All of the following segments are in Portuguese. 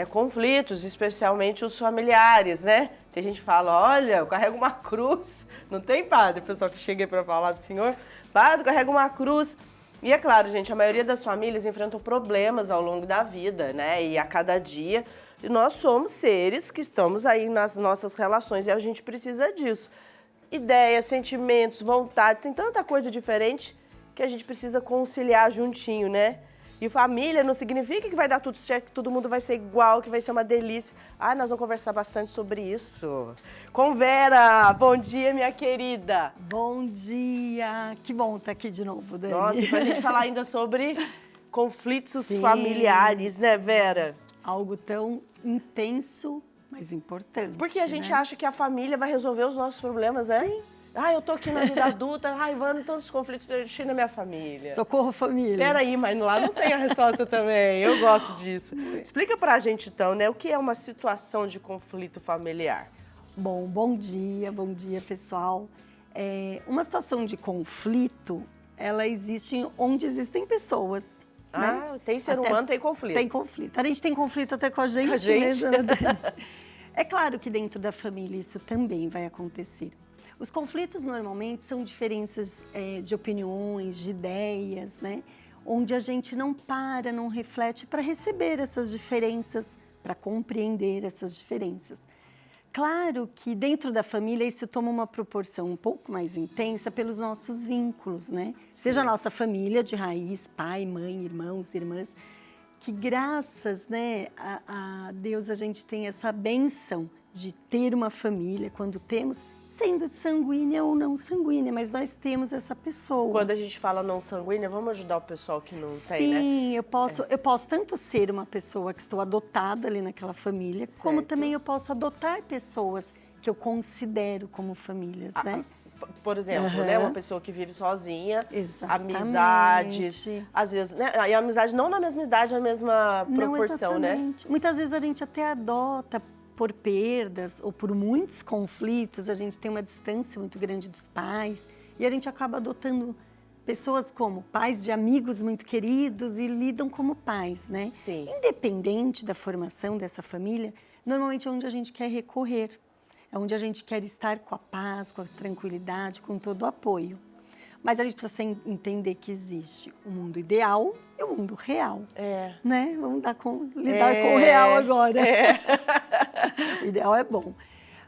conflitos, especialmente os familiares, né? Tem gente que fala, olha, eu carrego uma cruz. Não tem, padre? O pessoal que chega para falar do Senhor, padre, eu carrego uma cruz. E é claro, gente, a maioria das famílias enfrentam problemas ao longo da vida, né? E a cada dia. E nós somos seres que estamos aí nas nossas relações e a gente precisa disso. Ideias, sentimentos, vontades, tem tanta coisa diferente que a gente precisa conciliar juntinho, né? E família não significa que vai dar tudo certo, que todo mundo vai ser igual, que vai ser uma delícia. Ah, nós vamos conversar bastante sobre isso. Com Vera, bom dia, minha querida. Bom dia, que bom estar aqui de novo, Dani. Nossa, e pra gente falar ainda sobre conflitos familiares, né, Vera? Algo tão intenso, mas importante. Porque a gente acha que a família vai resolver os nossos problemas, né? Sim. Ah, eu tô aqui na vida adulta, raivando todos os conflitos que eu deixei na minha família. Socorro, família. Peraí, mas lá não tem a resposta também. Eu gosto disso. Explica pra gente, então, né, o que é uma situação de conflito familiar? Bom dia, pessoal. Uma situação de conflito, ela existe onde existem pessoas. Ah, né? tem ser humano, tem conflito. Tem conflito. A gente tem conflito até com a gente, Com a gente. mesmo. Né, Dani? É claro que dentro da família isso também vai acontecer. Os conflitos normalmente são diferenças de opiniões, de ideias, né? Onde a gente não para, não reflete para receber essas diferenças, para compreender essas diferenças. Claro que dentro da família isso toma uma proporção um pouco mais intensa pelos nossos vínculos, né? Seja a nossa família de raiz, pai, mãe, irmãos, irmãs, que graças, né, a Deus a gente tem essa bênção de ter uma família quando temos, sendo sanguínea ou não sanguínea, mas nós temos essa pessoa. Quando a gente fala não sanguínea, vamos ajudar o pessoal que não tem, né? Sim, eu posso tanto ser uma pessoa que estou adotada ali naquela família, como também eu posso adotar pessoas que eu considero como famílias, né? Por exemplo, né, uma pessoa que vive sozinha, Exatamente. amizades, às vezes, né, e a amizade não na mesma idade, na mesma proporção, não, né? exatamente. Muitas vezes a gente até adota por perdas ou por muitos conflitos, a gente tem uma distância muito grande dos pais e a gente acaba adotando pessoas como pais de amigos muito queridos e lidam como pais, né? Sim. Independente da formação dessa família, normalmente é onde a gente quer recorrer, é onde a gente quer estar com a paz, com a tranquilidade, com todo o apoio. Mas a gente precisa entender que existe o mundo ideal e o mundo real. Né? Vamos lidar com o real agora. O ideal é bom.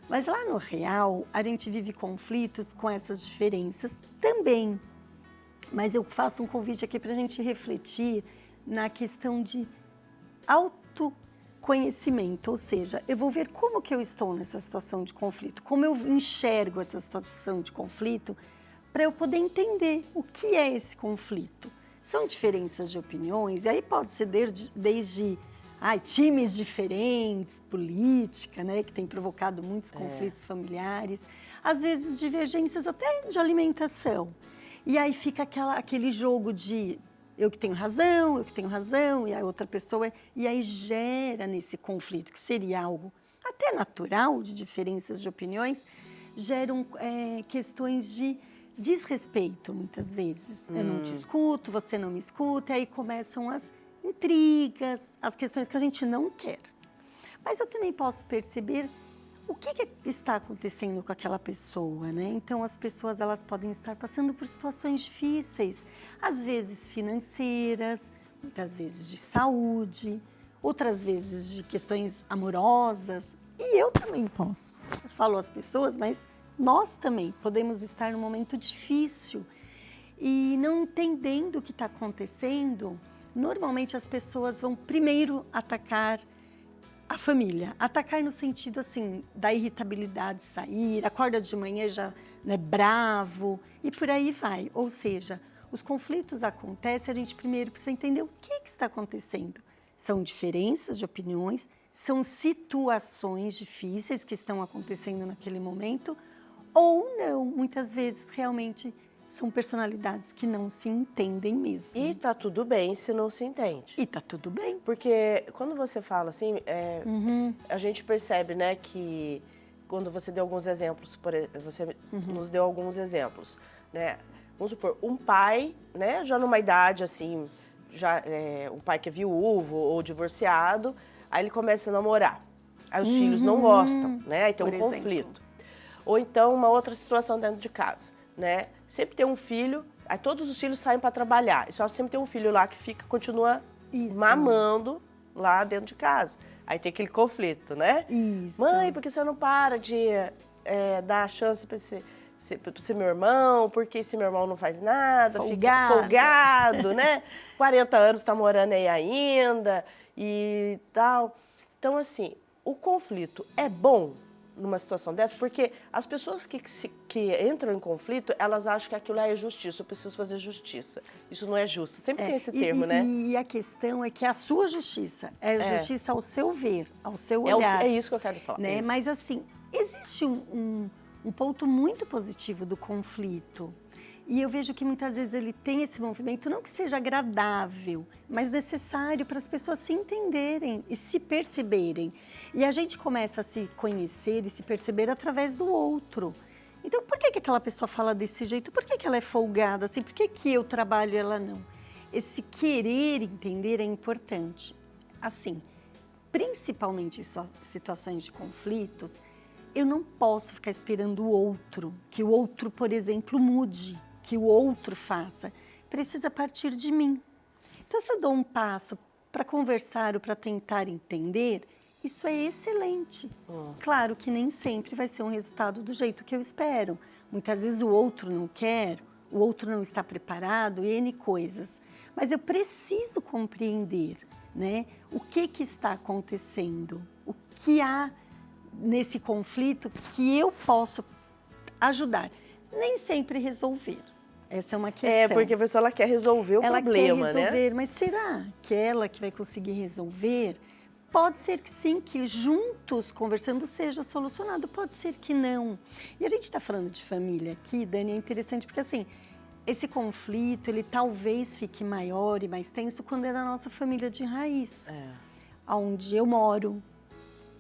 Mas lá no real, a gente vive conflitos com essas diferenças também. Mas eu faço um convite aqui para a gente refletir na questão de autoconhecimento. Ou seja, eu vou ver como que eu estou nessa situação de conflito, como eu enxergo essa situação de conflito, para eu poder entender o que é esse conflito. São diferenças de opiniões, e aí pode ser desde times diferentes, política, né, que tem provocado muitos conflitos familiares, às vezes divergências até de alimentação. E aí fica aquele jogo de eu que tenho razão, e a outra pessoa... E aí gera nesse conflito, que seria algo até natural, de diferenças de opiniões, geram questões de desrespeito, muitas vezes. Eu não te escuto, você não me escuta, e aí começam as intrigas, as questões que a gente não quer. Mas eu também posso perceber o que está acontecendo com aquela pessoa, né? Então, as pessoas, elas podem estar passando por situações difíceis, às vezes financeiras, muitas vezes de saúde, outras vezes de questões amorosas. E eu também posso. Eu falo as pessoas, mas nós também podemos estar num momento difícil e não entendendo o que está acontecendo. Normalmente as pessoas vão primeiro atacar a família. Atacar no sentido assim, da irritabilidade sair, acorda de manhã já bravo e por aí vai. Ou seja, os conflitos acontecem, a gente primeiro precisa entender o que está acontecendo. São diferenças de opiniões, são situações difíceis que estão acontecendo naquele momento, ou não, muitas vezes realmente são personalidades que não se entendem mesmo. E tá tudo bem se não se entende. E tá tudo bem. Porque quando você fala assim, a gente percebe, né, que quando você deu alguns exemplos, você nos deu alguns exemplos, né? Vamos supor, um pai, né, já numa idade assim, um pai que é viúvo ou divorciado, Aí ele começa a namorar. Aí os filhos não gostam, né? Aí tem um Por exemplo. conflito. Ou então uma outra situação dentro de casa, né? Sempre tem um filho, aí todos os filhos saem para trabalhar. E só sempre tem um filho lá que continua mamando lá dentro de casa. Aí tem aquele conflito, né? Isso. Mãe, por que você não para de dar a chance para ser meu irmão? Porque esse meu irmão não faz nada, fica folgado, né? 40 anos tá morando aí ainda e tal. Então, assim, o conflito é bom numa situação dessa, porque as pessoas que entram em conflito, elas acham que aquilo é justiça, eu preciso fazer justiça. Isso não é justo. Sempre tem esse termo, né? E a questão é que a sua justiça é justiça ao seu ver, ao seu olhar. É isso que eu quero falar. Né? Mas assim, existe um ponto muito positivo do conflito. E eu vejo que muitas vezes ele tem esse movimento, não que seja agradável, mas necessário para as pessoas se entenderem e se perceberem. E a gente começa a se conhecer e se perceber através do outro. Então, por que aquela pessoa fala desse jeito? Por que ela é folgada assim? Por que eu trabalho e ela não? Esse querer entender é importante. Assim, principalmente em situações de conflitos, eu não posso ficar esperando o outro, que o outro, por exemplo, mude, que o outro faça. Precisa partir de mim. Então, se eu dou um passo para conversar ou para tentar entender, isso é excelente. Claro que nem sempre vai ser um resultado do jeito que eu espero. Muitas vezes o outro não quer, o outro não está preparado, N coisas. Mas eu preciso compreender, né, o que está acontecendo, o que há nesse conflito que eu posso ajudar. Nem sempre resolver. Essa é uma questão. É, porque a pessoa ela quer resolver o problema, quer resolver, né? mas será que é ela que vai conseguir resolver? Pode ser que sim, que juntos, conversando, seja solucionado. Pode ser que não. E a gente está falando de família aqui, Dani, é interessante porque, assim, esse conflito, ele talvez fique maior e mais tenso quando é na nossa família de raiz. Onde eu moro.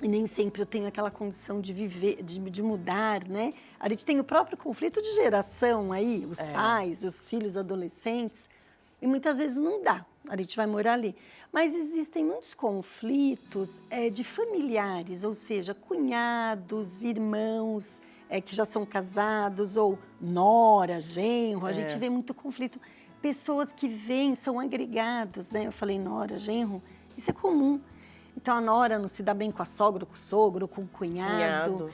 E nem sempre eu tenho aquela condição de viver, de mudar, né? A gente tem o próprio conflito de geração aí, os pais, os filhos, adolescentes. E muitas vezes não dá, a gente vai morar ali. Mas existem muitos conflitos de familiares, ou seja, cunhados, irmãos que já são casados, ou nora, genro. A gente vê muito conflito. Pessoas que vêm, são agregados, né? Eu falei nora, genro, isso é comum. Então, a nora não se dá bem com a sogra, com o sogro, com o cunhado.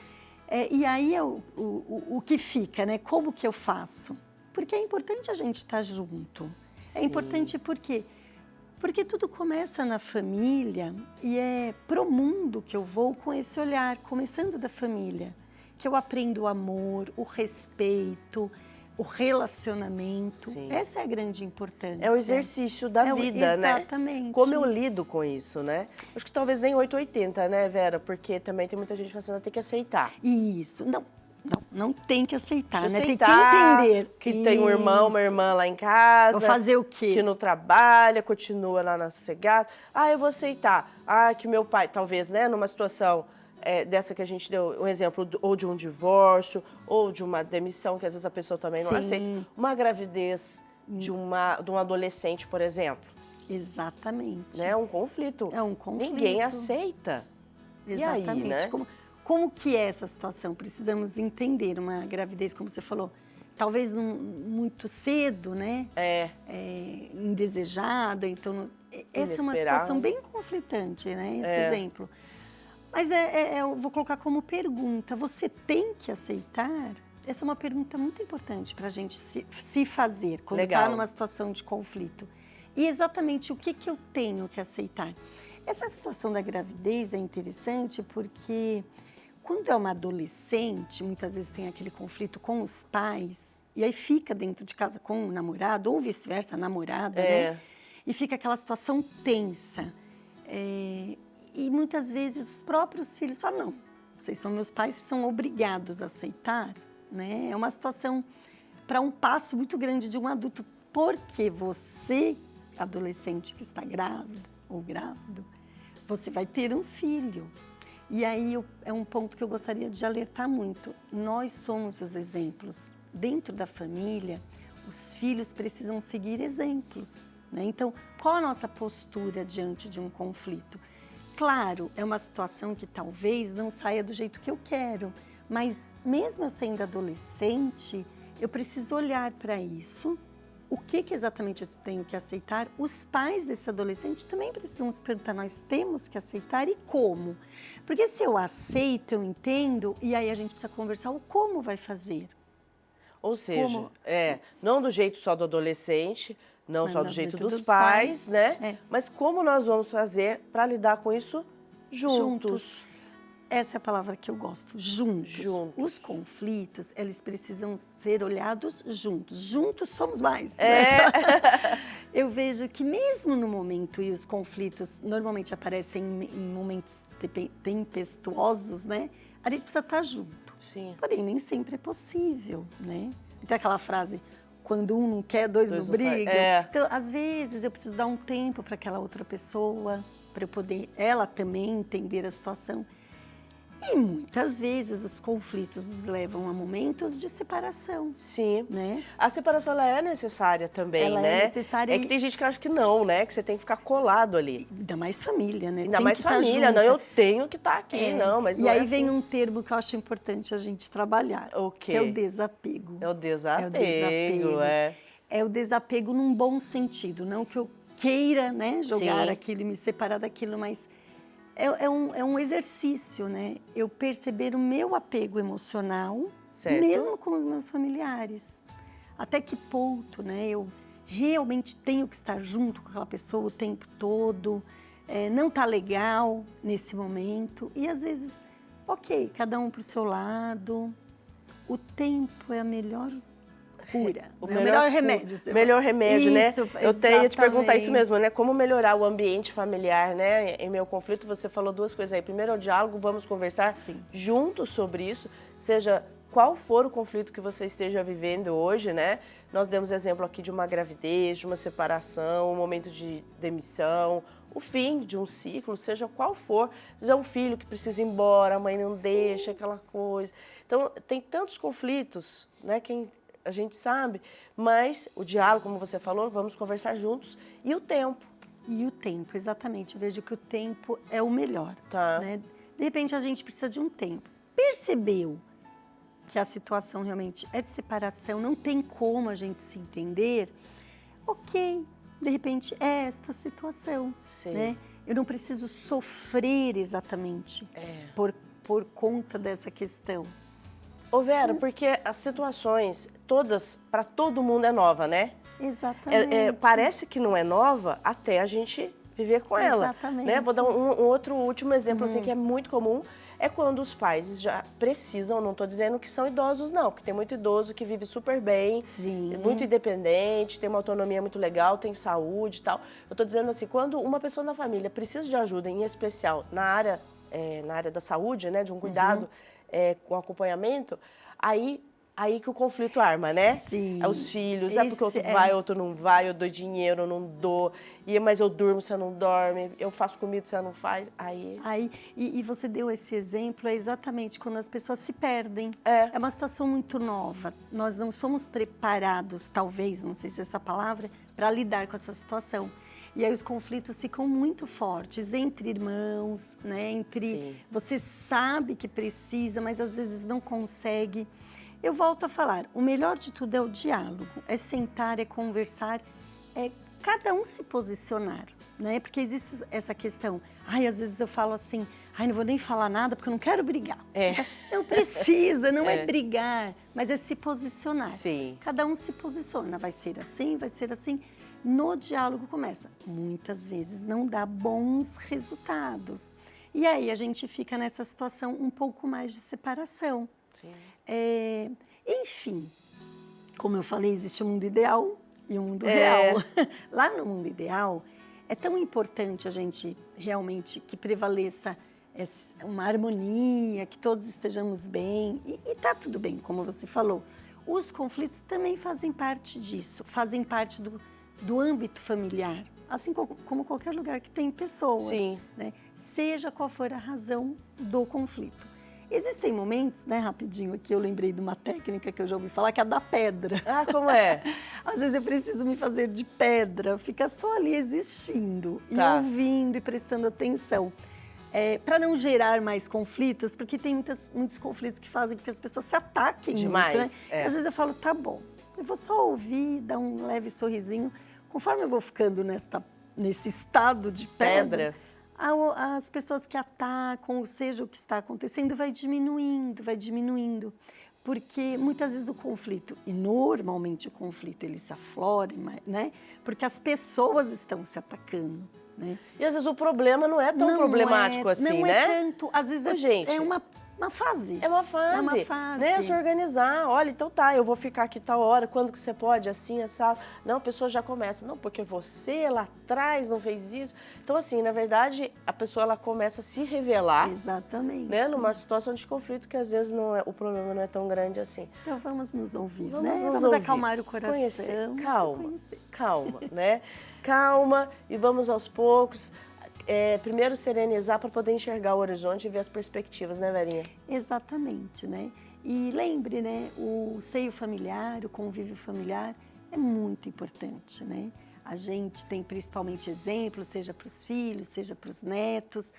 E aí, o que fica, né? Como que eu faço? Porque é importante a gente estar junto. Sim. É importante por quê? Porque tudo começa na família e é pro mundo que eu vou com esse olhar, começando da família. Que eu aprendo o amor, o respeito, o relacionamento. Sim. Essa é a grande importância. É o exercício da vida, né? Exatamente. Como eu lido com isso, né? Acho que talvez nem 880, né, Vera? Porque também tem muita gente fazendo, tem que aceitar. Isso. Não tem que aceitar, né? Tem que Aceitar entender. que tem um irmão, uma irmã lá em casa. Vou fazer o quê? Que não trabalha, continua lá na sossegada. Eu vou aceitar. Que meu pai, talvez, né, numa situação dessa que a gente deu um exemplo, ou de um divórcio, ou de uma demissão, que às vezes a pessoa também não aceita. Uma gravidez de um adolescente, por exemplo. Exatamente. É um conflito. É um conflito. Ninguém aceita. Exatamente. E aí, né? Como que é essa situação? Precisamos entender uma gravidez, como você falou, talvez muito cedo, né? Indesejado, então... Essa é uma situação bem conflitante, né? Esse exemplo. Mas eu vou colocar como pergunta, você tem que aceitar? Essa é uma pergunta muito importante para a gente se fazer quando está numa situação de conflito. E exatamente o que eu tenho que aceitar? Essa situação da gravidez é interessante porque quando é uma adolescente, muitas vezes tem aquele conflito com os pais, e aí fica dentro de casa com o namorado, ou vice-versa, a namorada, né? E fica aquela situação tensa. E muitas vezes os próprios filhos falam, não, vocês são meus pais, vocês são obrigados a aceitar, né? É uma situação para um passo muito grande de um adulto, porque você, adolescente que está grávida ou grávido, você vai ter um filho. E aí é um ponto que eu gostaria de alertar muito. Nós somos os exemplos. Dentro da família, os filhos precisam seguir exemplos, né? Então, qual a nossa postura diante de um conflito? claro, é uma situação que talvez não saia do jeito que eu quero, mas mesmo eu sendo adolescente, eu preciso olhar para isso. O que exatamente eu tenho que aceitar? Os pais desse adolescente também precisam se perguntar, nós temos que aceitar e como? Porque se eu aceito, eu entendo, e aí a gente precisa conversar o como vai fazer. Ou seja, não do jeito só do adolescente, não Mas só do do jeito jeito dos dos pais, pais, né? Mas como nós vamos fazer para lidar com isso juntos. Essa é a palavra que eu gosto, juntos. Juntos. Os conflitos, eles precisam ser olhados juntos. Juntos somos mais. É. Né? Eu vejo que mesmo no momento, e os conflitos normalmente aparecem em momentos tempestuosos, né? A gente precisa estar junto. Sim. Porém, nem sempre é possível, né? Tem aquela frase, quando um não quer, dois não brigam. Então, às vezes, eu preciso dar um tempo para aquela outra pessoa, para eu poder, ela também entender a situação. E muitas vezes os conflitos nos levam a momentos de separação. Sim. Né? A separação ela é necessária também, ela né? É necessária. É que tem gente que acha que não, né? Que você tem que ficar colado ali. Ainda mais família, né? Ainda tem mais que família. Não, eu tenho que estar aqui, não. Mas e não aí é vem assim. um termo que eu acho importante a gente trabalhar. O quê? Que é o desapego. É o desapego, É o desapego num bom sentido. Não que eu queira, né, jogar Sim. aquilo e me separar daquilo, mas é um exercício, né? Eu perceber o meu apego emocional, certo. Mesmo com os meus familiares. Até que ponto, né? Eu realmente tenho que estar junto com aquela pessoa o tempo todo. Não tá legal nesse momento. E às vezes, ok, cada um pro seu lado. O tempo é a melhor cura, o melhor remédio. Melhor remédio, isso, né? Eu tenho que te perguntar isso exatamente. mesmo, né? Como melhorar o ambiente familiar, né? Em meu conflito, você falou duas coisas aí. Primeiro é o diálogo, vamos conversar juntos sobre isso, seja qual for o conflito que você esteja vivendo hoje, né? Nós demos exemplo aqui de uma gravidez, de uma separação, um momento de demissão, o fim de um ciclo, seja qual for. Às vezes é um filho que precisa ir embora, a mãe não deixa, aquela coisa. Então, tem tantos conflitos, né? A gente sabe, mas o diálogo, como você falou, vamos conversar juntos. E o tempo. E o tempo, exatamente. Eu vejo que o tempo é o melhor. Tá. Né? De repente, a gente precisa de um tempo. Percebeu que a situação realmente é de separação, não tem como a gente se entender, ok, de repente é esta situação. Sim. Né? Eu não preciso sofrer exatamente por conta dessa questão. Ô Vera, porque as situações todas, para todo mundo é nova, né? Exatamente. Parece que não é nova até a gente viver com ela. Exatamente. Né? Vou dar um outro último exemplo assim, que é muito comum, é quando os pais já precisam, não estou dizendo que são idosos não, porque tem muito idoso que vive super bem, muito independente, tem uma autonomia muito legal, tem saúde e tal. Eu estou dizendo assim, quando uma pessoa na família precisa de ajuda, em especial na área da saúde, né, de um cuidado com acompanhamento, aí que o conflito arma, né? Sim. É os filhos, porque outro vai, outro não vai, eu dou dinheiro, eu não dou, mas eu durmo, você não dorme, eu faço comida, você não faz, E você deu esse exemplo, é exatamente quando as pessoas se perdem. É uma situação muito nova, nós não somos preparados, talvez, não sei se é essa palavra, para lidar com essa situação. E aí os conflitos ficam muito fortes entre irmãos, né? Você sabe que precisa, mas às vezes não consegue. Eu volto a falar, o melhor de tudo é o diálogo, é sentar, é conversar, é cada um se posicionar, né? Porque existe essa questão, às vezes eu falo assim, não vou nem falar nada porque eu não quero brigar. Não precisa, não é brigar, mas é se posicionar. Sim. Cada um se posiciona, vai ser assim, vai ser assim. No diálogo começa. Muitas vezes não dá bons resultados. E aí a gente fica nessa situação um pouco mais de separação. Sim. Enfim, como eu falei, existe um mundo ideal e um mundo real. Lá no mundo ideal, é tão importante a gente realmente que prevaleça uma harmonia, que todos estejamos bem. E tá tudo bem, como você falou. Os conflitos também fazem parte disso, fazem parte do âmbito familiar, assim como qualquer lugar que tem pessoas, né? Seja qual for a razão do conflito. Existem momentos, né, rapidinho aqui, eu lembrei de uma técnica que eu já ouvi falar, que é a da pedra. Como é? Às vezes eu preciso me fazer de pedra, fica só ali existindo, e ouvindo e prestando atenção. para não gerar mais conflitos, porque tem muitos conflitos que fazem com que as pessoas se ataquem Demais, muito, né? Às vezes eu falo, tá bom, eu vou só ouvir, dar um leve sorrisinho. Conforme eu vou ficando nesse estado de pedra, as pessoas que atacam, ou seja, o que está acontecendo, vai diminuindo. Porque muitas vezes o conflito, e normalmente o conflito, ele se aflora, né? Porque as pessoas estão se atacando, né? E às vezes o problema não é tão problemático assim, não né? Não é tanto, às vezes é uma fase. É uma fase. É uma fase. Né? Se organizar, olha, então tá, eu vou ficar aqui tal hora, quando que você pode, assim, assado. Não, a pessoa já começa, não, porque você lá atrás não fez isso. Então, assim, na verdade, a pessoa ela começa a se revelar. Exatamente. Né? Numa situação de conflito que às vezes o problema não é tão grande assim. Então vamos nos ouvir, Vamos ouvir. Acalmar o coração. Calma, né? Calma e vamos aos poucos. Primeiro serenizar para poder enxergar o horizonte e ver as perspectivas, né, Verinha? Exatamente, né? E lembre, né, o seio familiar, o convívio familiar é muito importante, né? A gente tem principalmente exemplos, seja para os filhos, seja para os netos.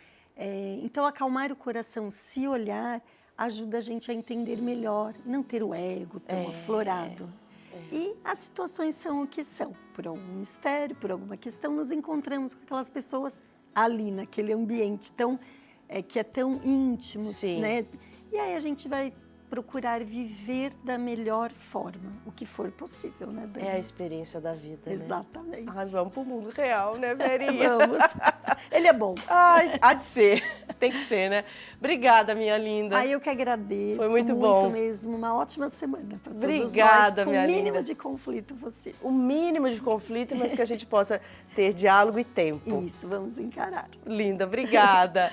Então, acalmar o coração, se olhar, ajuda a gente a entender melhor, não ter o ego tão aflorado. E as situações são o que são. Por algum mistério, por alguma questão, nos encontramos com aquelas pessoas ali naquele ambiente que é tão íntimo, né? E aí a gente vai procurar viver da melhor forma, o que for possível, né, Dani? É a experiência da vida, Exatamente. Né? Ai, vamos pro mundo real, né, Verinha? Vamos. Ele é bom. Ai, há de ser. Tem que ser, né? Obrigada, minha linda. Eu que agradeço. Foi muito bom. Muito mesmo. Uma ótima semana para todos Obrigada, nós. minha linda. Com o mínimo de conflito possível. O mínimo de conflito, mas que a gente possa ter diálogo e tempo. Isso, vamos encarar. Linda, obrigada.